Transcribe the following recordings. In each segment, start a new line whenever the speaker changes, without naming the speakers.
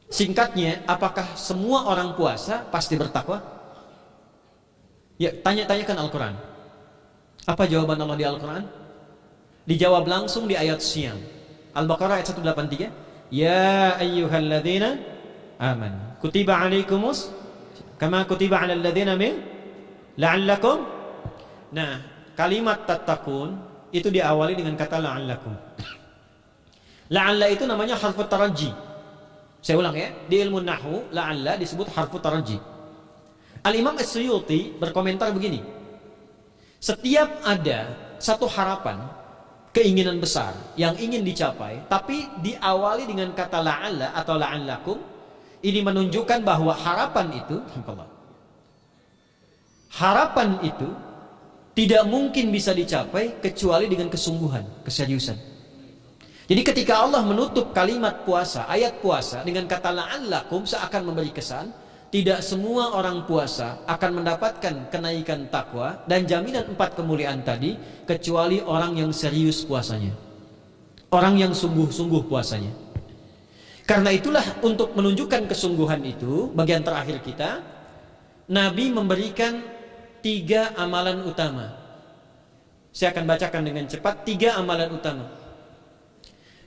Singkatnya, apakah semua orang puasa pasti bertakwa? Ya, tanya-tanyakan Al-Quran. Apa jawaban Allah di Al-Quran? Dijawab langsung di ayat siang. Al-Baqarah ayat 183. Ya ayyuhalladzina aman kutiba alaikumus kama kutiba alal ladzina min la'allakum. Nah, kalimat tattaqun itu diawali dengan kata la'allakum. La'alla itu namanya harfu taraji. Saya ulang ya, di ilmu nahwu la'alla disebut harfu taraji. Al-Imam As-Suyuti berkomentar begini. Setiap ada satu harapan, keinginan besar yang ingin dicapai, tapi diawali dengan kata la'alla atau la'allakum, ini menunjukkan bahwa harapan itu tidak mungkin bisa dicapai kecuali dengan kesungguhan, keseriusan. Jadi ketika Allah menutup kalimat puasa, ayat puasa dengan kata la'allakum, seakan memberi kesan tidak semua orang puasa akan mendapatkan kenaikan takwa dan jaminan 4 kemuliaan tadi kecuali orang yang serius puasanya, orang yang sungguh-sungguh puasanya. Karena itulah, untuk menunjukkan kesungguhan itu, bagian terakhir kita, Nabi memberikan 3 amalan utama. Saya akan bacakan dengan cepat 3 amalan utama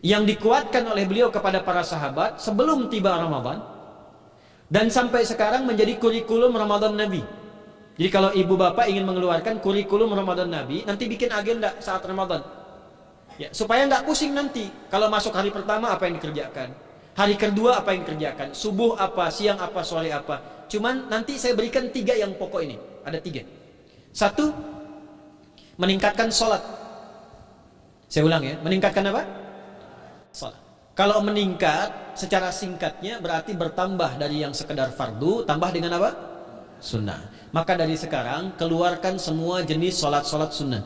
yang dikuatkan oleh beliau kepada para sahabat sebelum tiba Ramadan, dan sampai sekarang menjadi kurikulum Ramadan Nabi. Jadi kalau ibu bapak ingin mengeluarkan kurikulum Ramadan Nabi, nanti bikin agenda saat Ramadan ya, supaya nggak pusing nanti. Kalau masuk hari pertama apa yang dikerjakan, hari kedua apa yang dikerjakan, subuh apa, siang apa, sore apa. Cuman nanti saya berikan 3 yang pokok ini. Ada 3. 1, meningkatkan sholat. Saya ulang ya, meningkatkan apa? Sholat. Kalau meningkat secara singkatnya berarti bertambah dari yang sekedar fardu, tambah dengan apa? Sunnah. Maka dari sekarang keluarkan semua jenis sholat-sholat sunnah.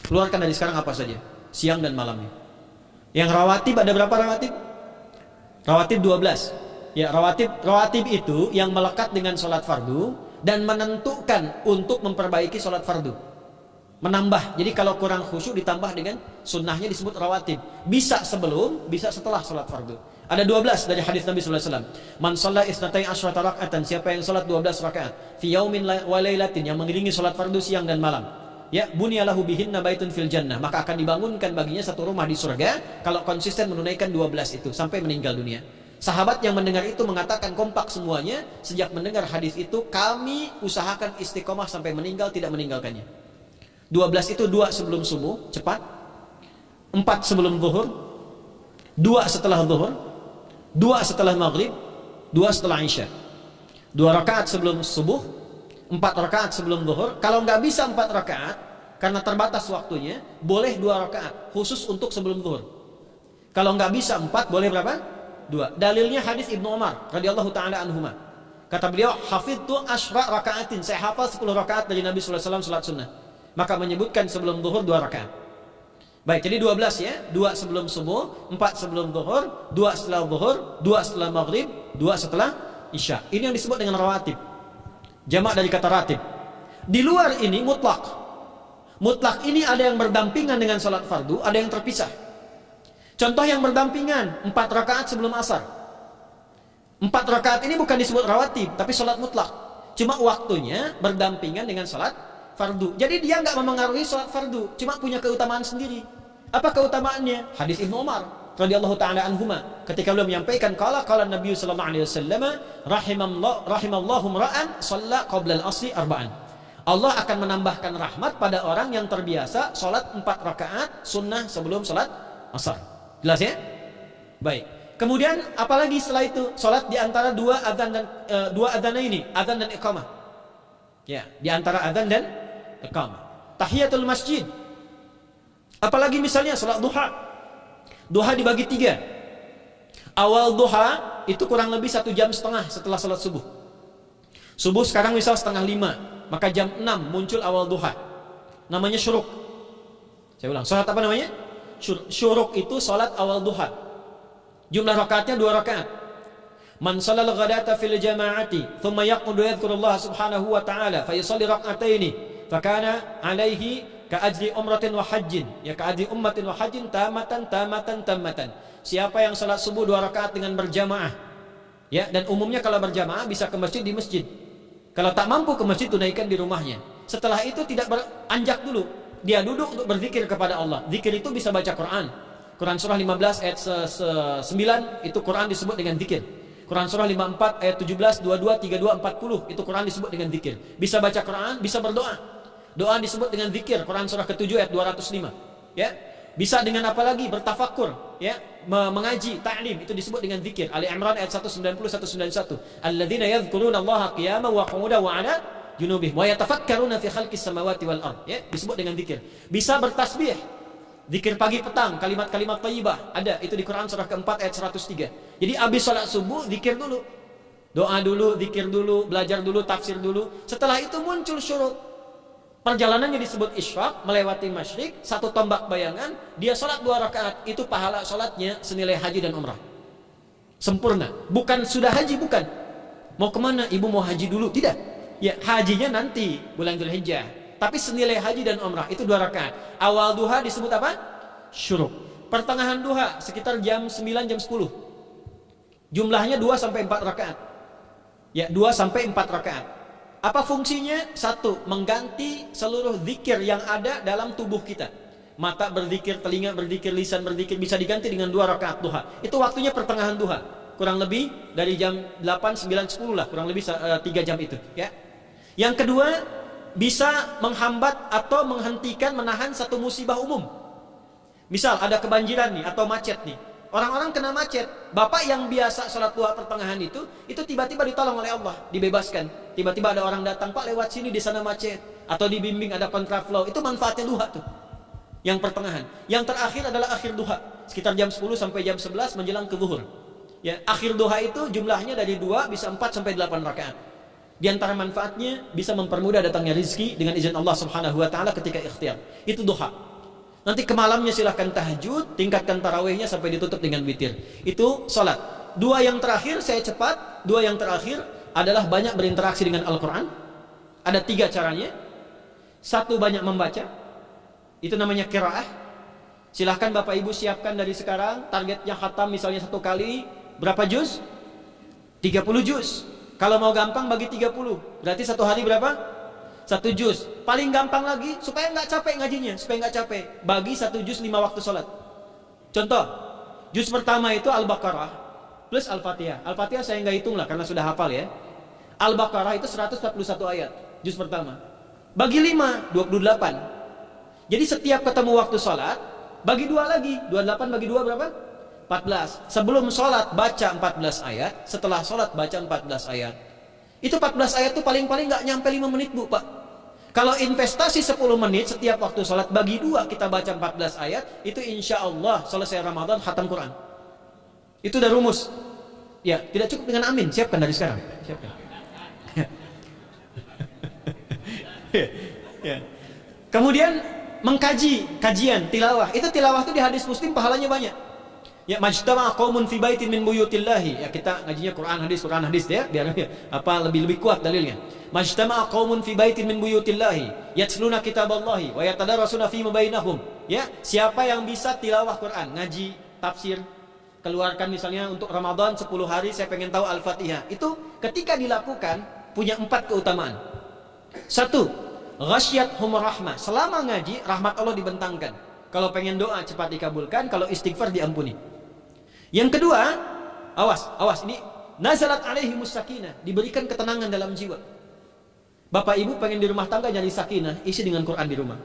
Keluarkan dari sekarang apa saja, siang dan malamnya. Yang rawatib ada berapa rawatib? Rawatib 12. Ya, rawatib itu yang melekat dengan sholat fardu dan menentukan untuk memperbaiki sholat fardu. Menambah, jadi kalau kurang khusyuk ditambah dengan sunnahnya disebut rawatib. Bisa sebelum, bisa setelah sholat fardu. Ada 12 dari hadis Nabi SAW. Man shalla isnatai asyrata rak'atan, siapa yang sholat 12 rakaat fi yaumin wa lailatin, yang mengiringi sholat fardu siang dan malam, ya, bunyalahu bihinna baitun fil jannah, maka akan dibangunkan baginya satu rumah di surga kalau konsisten menunaikan 12 itu sampai meninggal dunia. Sahabat yang mendengar itu mengatakan kompak semuanya, sejak mendengar hadis itu kami usahakan istiqomah sampai meninggal tidak meninggalkannya. 12 itu 2 sebelum subuh, cepat. 4 sebelum zuhur, 2 setelah zuhur, 2 setelah maghrib, 2 setelah isya. 2 rakaat sebelum subuh, 4 rakaat sebelum zuhur. Kalau nggak bisa 4 rakaat karena terbatas waktunya, boleh 2 rakaat khusus untuk sebelum zuhur. Kalau nggak bisa 4, boleh berapa? 2. Dalilnya hadis Ibnu Umar radhiyallahu taala anhuma. Kata beliau, hafidtu asyra rakaatin, saya hafal 10 rakaat dari Nabi sallallahu alaihi wasallam salat sunnah. Maka menyebutkan sebelum zuhur 2 rakaat. Baik, jadi 12 ya. 2 sebelum subuh, 4 sebelum zuhur, 2 setelah zuhur, 2 setelah maghrib, 2 setelah isya. Ini yang disebut dengan rawatib. Jamak dari kata ratib. Di luar ini mutlak. Mutlak ini ada yang berdampingan dengan salat fardu, ada yang terpisah. Contoh yang berdampingan, 4 rakaat sebelum asar. 4 rakaat ini bukan disebut rawatib, tapi salat mutlak. Cuma waktunya berdampingan dengan salat fardu. Jadi dia nggak memengaruhi sholat fardu, cuma punya keutamaan sendiri. Apa keutamaannya? Hadis Ibnu Umar radhiyallahu taala anhuma, ketika beliau menyampaikan qala Nabi sallallahu alaihi wasallam, rahimallahu ra'an shalla qabla al-asri arba'an. Allah akan menambahkan rahmat pada orang yang terbiasa sholat 4 rakaat sunnah sebelum sholat asar. Jelas ya? Baik. Kemudian apalagi setelah itu? Sholat di antara 2 adzan ini, adzan dan iqamah. Ya, di antara adzan dan iqamah. Tahiyatul masjid. Apalagi misalnya salat duha. Duha dibagi 3. Awal duha itu kurang lebih 1,5 jam setelah salat subuh. Subuh sekarang misal 4:30, maka jam 6 muncul awal duha. Namanya syuruk. Saya ulang, salat apa namanya? Syuruk itu salat awal duha. Jumlah rakaatnya 2 rakaat. Man shallal ghadata fil jama'ati thumma yaqudu yadhkurullah subhanahu wa ta'ala fa yusalli rak'ataini fakana alaihi ka'ajri umratin wa hajjin, ya ka'ajri ummatin wa hajjin tamatan. Siapa yang salat subuh 2 rakaat dengan berjamaah, Ya, dan umumnya kalau berjamaah bisa ke masjid di masjid. Kalau tak mampu ke masjid, tunaikan di rumahnya. Setelah itu tidak beranjak dulu. Dia duduk untuk berzikir kepada Allah. Zikir itu bisa baca Quran. Quran surah 15 ayat 9 itu Quran disebut dengan zikir. Quran surah 54 ayat 17, 22, 32, 40 itu Quran disebut dengan zikir. Bisa baca Quran, bisa berdoa. Doa disebut dengan zikir. Quran surah ke-7 ayat 205. Ya. Bisa dengan apa lagi? Bertafakur, ya, mengaji, ta'lim, itu disebut dengan zikir. Ali Imran ayat 190 191. Alladzina yadhkuruna Allaha qiyaman wa qu'udan wa 'ala junubihim wa yatafakkaruna fi khalqis samawati wal ard. Ya, disebut dengan zikir. Bisa bertasbih. Zikir pagi petang, kalimat-kalimat thayyibah, ada itu di Quran surah keempat ayat 103. Jadi habis salat subuh zikir dulu. Doa dulu, zikir dulu, belajar dulu, tafsir dulu. Setelah itu muncul syuruk. Perjalanannya disebut isyraq, melewati masyrik, satu tombak bayangan, dia sholat 2 rakaat, itu pahala sholatnya senilai haji dan umrah. Sempurna. Bukan sudah haji, bukan. Mau kemana? Ibu mau haji dulu? Tidak. Ya, hajinya nanti, bulan Dzulhijjah. Tapi senilai haji dan umrah, itu 2 rakaat. Awal duha disebut apa? Syuruk. Pertengahan duha, sekitar jam 9, jam 10. Jumlahnya 2 sampai 4 rakaat. Ya, 2 sampai 4 rakaat. Apa fungsinya? 1, mengganti seluruh zikir yang ada dalam tubuh kita. Mata berzikir, telinga berzikir, lisan berzikir, bisa diganti dengan 2 rakaat duha. Itu waktunya pertengahan duha. Kurang lebih dari jam 8, 9, 10 lah, kurang lebih 3 jam itu, ya. Yang kedua, bisa menghambat atau menghentikan, menahan satu musibah umum. Misal ada kebanjiran nih atau macet nih. Orang-orang kena macet. Bapak yang biasa sholat duha pertengahan itu tiba-tiba ditolong oleh Allah, dibebaskan. Tiba-tiba ada orang datang, Pak lewat sini di sana macet. Atau dibimbing ada kontraflow. Itu manfaatnya duha tuh. Yang pertengahan. Yang terakhir adalah akhir duha. Sekitar jam 10 sampai jam 11 menjelang ke zuhur. Ya, akhir duha itu jumlahnya dari 2 bisa 4 sampai 8 rakaat. Di antara manfaatnya bisa mempermudah datangnya rezeki dengan izin Allah Subhanahu wa taala ketika ikhtiar. Itu duha. Nanti ke malamnya silahkan tahajud, tingkatkan tarawihnya sampai ditutup dengan witir. Itu sholat. 2 yang terakhir saya cepat. 2 yang terakhir adalah banyak berinteraksi dengan Al-Quran. Ada 3 caranya. 1, banyak membaca. Itu namanya qiraah. Silahkan Bapak Ibu siapkan dari sekarang. Targetnya khatam misalnya 1 kali. Berapa juz? 30 juz. Kalau mau gampang bagi 30. Berarti 1 hari berapa? 1 juz. Paling gampang lagi supaya nggak capek ngajinya, supaya nggak capek. Bagi 1 juz 5 waktu sholat. Contoh, juz pertama itu Al-Baqarah plus Al-Fatihah. Al-Fatihah saya nggak hitung lah karena sudah hafal ya. Al-Baqarah itu 141 ayat, juz pertama. Bagi 5, 28. Jadi setiap ketemu waktu sholat, bagi 2 lagi. 28 bagi 2 berapa? 14. Sebelum sholat baca 14 ayat, setelah sholat baca 14 ayat. Itu 14 ayat itu paling-paling nggak nyampe 5 menit Bu, Pak. Kalau investasi 10 menit setiap waktu sholat, bagi 2 kita baca 14 ayat, itu insya Allah selesai Ramadan khatam Quran. Itu udah rumus. Ya, tidak cukup dengan amin. Siapkan dari sekarang. Siapkan. Ya. Kemudian mengkaji, kajian, tilawah. Itu tilawah itu di hadis Muslim pahalanya banyak. Ya, majtama'a qaumun fi baitin min buyutillahi. Ya, kita ngajinya Quran hadis ya, biar apa lebih kuat dalilnya. Majtama'a qaumun fi baitin min buyutillahi yatluna kitaballahi wa yatadarasuna fi ma bainahum. Ya, siapa yang bisa tilawah Quran, ngaji, tafsir, keluarkan misalnya untuk Ramadan 10 hari saya pengen tahu Al-Fatihah. Itu ketika dilakukan punya 4 keutamaan. 1, ghasyiyatuhum rahmah. Selama ngaji rahmat Allah dibentangkan. Kalau pengen doa cepat dikabulkan, kalau istighfar diampuni. Yang kedua, awas ini nazalat alaihimus sakinah, diberikan ketenangan dalam jiwa. Bapak Ibu pengen di rumah tangga nyari sakinah, isi dengan Quran di rumah.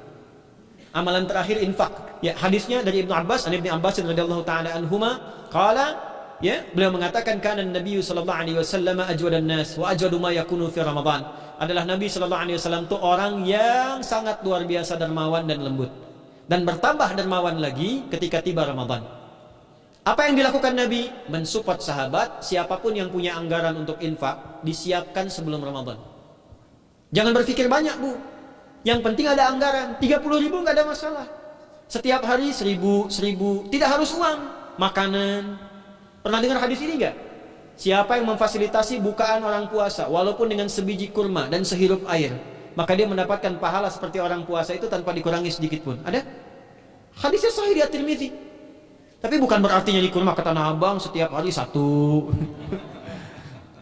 Amalan terakhir infak. Ya, hadisnya dari Ibnu Abbas, Ibnu Abbas radhiyallahu taala anhuma, qala, ya, beliau mengatakan kana Nabi sallallahu alaihi wasallam ajwadan nas wa ajwadu ma yakunu fi Ramadan. Adalah Nabi sallallahu alaihi wasallam itu orang yang sangat luar biasa dermawan dan lembut. Dan bertambah dermawan lagi ketika tiba Ramadan. Apa yang dilakukan Nabi? Mensupport sahabat, siapapun yang punya anggaran untuk infak, disiapkan sebelum Ramadan. Jangan berpikir banyak Bu. Yang penting ada anggaran. 30.000 nggak ada masalah. Setiap hari 1.000, tidak harus uang. Makanan. Pernah dengar hadis ini nggak? Siapa yang memfasilitasi bukaan orang puasa, walaupun dengan sebiji kurma dan sehirup air, maka dia mendapatkan pahala seperti orang puasa itu tanpa dikurangi sedikit pun. Ada? Hadisnya sahih di At-Tirmidzi. Tapi bukan berarti nyanyi kurma ke Tanah Abang setiap hari 1.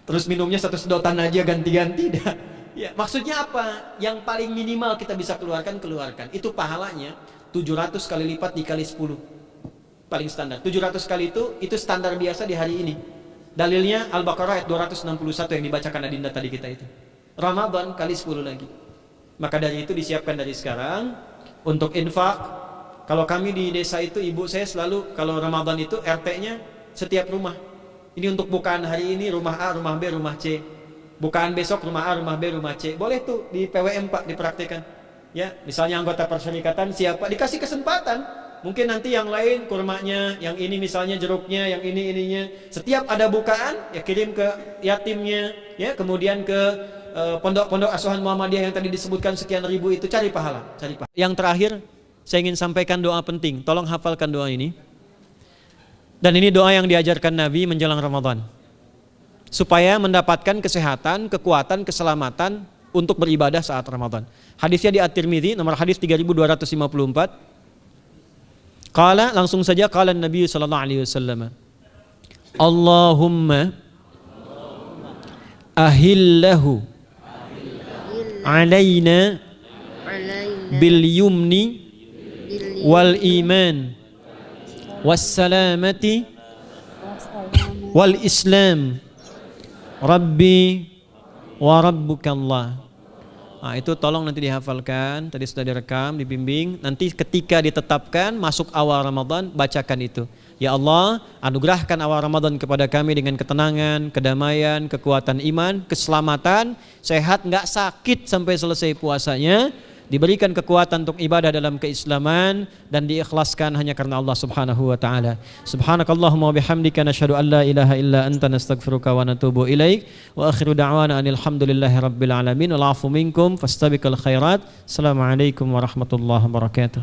Terus minumnya satu sedotan aja ganti-ganti dah. Ya, maksudnya apa? Yang paling minimal kita bisa keluarkan. Itu pahalanya 700 kali lipat dikali 10. Paling standar. 700 kali itu standar biasa di hari ini. Dalilnya Al-Baqarah ayat 261 yang dibacakan Adinda tadi kita itu. Ramadan kali 10 lagi. Maka dari itu disiapkan dari sekarang untuk infak. Kalau kami di desa itu, ibu saya selalu kalau Ramadan itu RT-nya setiap rumah. Ini untuk bukaan hari ini rumah A, rumah B, rumah C. Bukaan besok rumah A, rumah B, rumah C. Boleh tuh di PWM Pak dipraktikkan. Ya, misalnya anggota perserikatan siapa dikasih kesempatan. Mungkin nanti yang lain kurmanya, yang ini misalnya jeruknya, yang ini ininya. Setiap ada bukaan ya kirim ke yatimnya, ya, kemudian ke pondok-pondok asuhan Muhammadiyah yang tadi disebutkan sekian ribu itu, cari pahala. Yang terakhir saya ingin sampaikan doa penting. Tolong hafalkan doa ini. Dan ini doa yang diajarkan Nabi menjelang Ramadan. Supaya mendapatkan kesehatan, kekuatan, keselamatan untuk beribadah saat Ramadan. Hadisnya di At-Tirmidzi nomor hadis 3254. Qala, langsung saja qala Nabi sallallahu alaihi wasallam. Allahumma ahillahu alaina bil yumni wal iman wassalamati wal islam rabbi wa rabbuka Allah. Nah, itu tolong nanti dihafalkan, tadi sudah direkam, dibimbing. Nanti ketika ditetapkan masuk awal Ramadan, bacakan itu. Ya Allah, anugerahkan awal Ramadan kepada kami dengan ketenangan, kedamaian, kekuatan iman, keselamatan, sehat, nggak sakit sampai selesai puasanya, diberikan kekuatan untuk ibadah dalam keislaman dan diikhlaskan hanya karena Allah Subhanahu wa taala. Subhanakallahumma wa bihamdika nasyhadu an la ilaha illa anta nastaghfiruka wa natubu ilaik wa akhiru da'wana anil hamdulillahi rabbil alamin wal 'afu minkum fastabiqul khairat. Assalamualaikum warahmatullahi wabarakatuh.